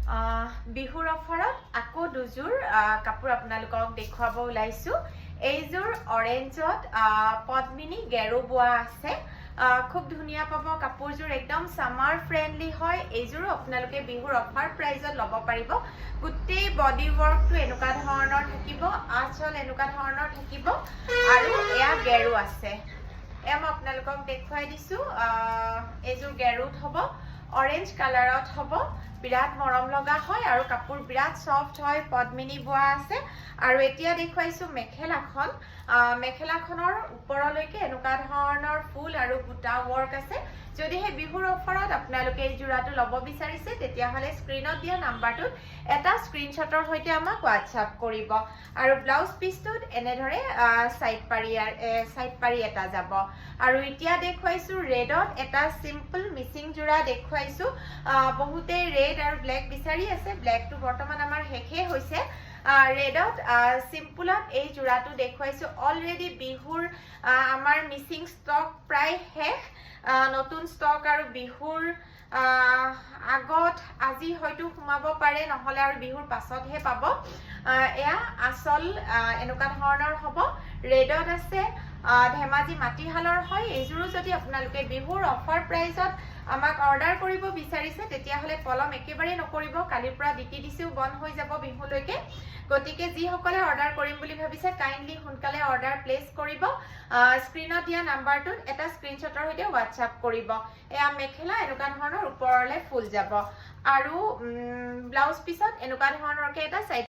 বিহুৰ অফাৰত আকৌ দুযোৰ কাপোৰ আপোনালোকক দেখুৱাব ওলাইছো। এইযোৰ অৰেঞ্জত পদ্মিনী গেৰু বোৱা আছে। খুব ধুনীয়া পাব কাপোৰযোৰ, একদম সামাৰ ফ্ৰেণ্ডলি হয়। এইযোৰো আপোনালোকে বিহুৰ অফাৰ প্ৰাইজত ল'ব পাৰিব। গোটেই বডি ৱৰ্কটো এনেকুৱা ধৰণৰ থাকিব, আঁচল এনেকুৱা ধৰণৰ থাকিব আৰু এয়া গেৰু আছে। এয়া মই আপোনালোকক দেখুৱাই দিছো। এইযোৰ গেৰুত হ'ব, অৰেঞ্জ কালাৰত হ'ব, বিৰাট মৰম লগা হয় আৰু কাপোৰ বিৰাট সফ্ট হয়, পদ্মিনী বোৱা আছে। আৰু এতিয়া দেখুৱাইছো মেখেলাখন। মেখেলাখনৰ ওপৰলৈকে এনেকুৱা ধৰণৰ ফুল আৰু বুটা ৱৰ্ক আছে। যদিহে বিহুৰ অফাৰত আপোনালোকে এই যোৰাটো ল'ব বিচাৰিছে তেতিয়াহ'লে স্ক্ৰীনত দিয়া নাম্বাৰটোত এটা স্ক্ৰীনশ্বটৰ সৈতে আমাক হোৱাটছআপ কৰিব। আৰু ব্লাউজ পিচটোত এনেদৰে চাইড পাৰি এটা যাব। আৰু এতিয়া দেখুৱাইছো ৰেডত এটা চিম্পল মিচিং যোৰা দেখুৱাইছো। বহুতে ৰেড আৰু ব্লেক বিচাৰি আছে, ব্লেকটো বৰ্তমান আমাৰ শেষে হৈছে। ৰেডত চিম্পুলত এই যোৰাটো দেখুৱাইছো। অলৰেডি বিহুৰ আমাৰ মিচিং ষ্টক প্ৰায় শেষ। নতুন ষ্টক আৰু বিহুৰ আগত আজি হয়তো সোমাব পাৰে, নহলে আৰু বিহুৰ পাছতহে পাব। এয়া আঁচল এনেকুৱা ধৰণৰ হ'ব, ৰেডত আছে। ধেমাজি মাটিশালৰ হয়। এইযোৰো যদি আপোনালোকে বিহুৰ অফাৰ প্ৰাইজত আমাক অৰ্ডাৰ কৰিব বিচাৰিছে তেতিয়াহ'লে পলম একেবাৰে নকৰিব। কালিৰ পৰা DTDCও বন্ধ হৈ যাব বিহুলৈকে। গতিকে যিসকলে অৰ্ডাৰ কৰিম বুলি ভাবিছে কাইণ্ডলি সোনকালে অৰ্ডাৰ প্লেচ কৰিব। স্ক্ৰীনত দিয়া নাম্বাৰটোত এটা স্ক্ৰীনশ্বটৰ সৈতে হোৱাটছআপ কৰিব। এয়া মেখেলা এনেকুৱা ধৰণৰ ওপৰলৈ ফুল যাব আৰু ব্লাউজ পিছত এনেকুৱা ধৰণৰকে এটা চাইড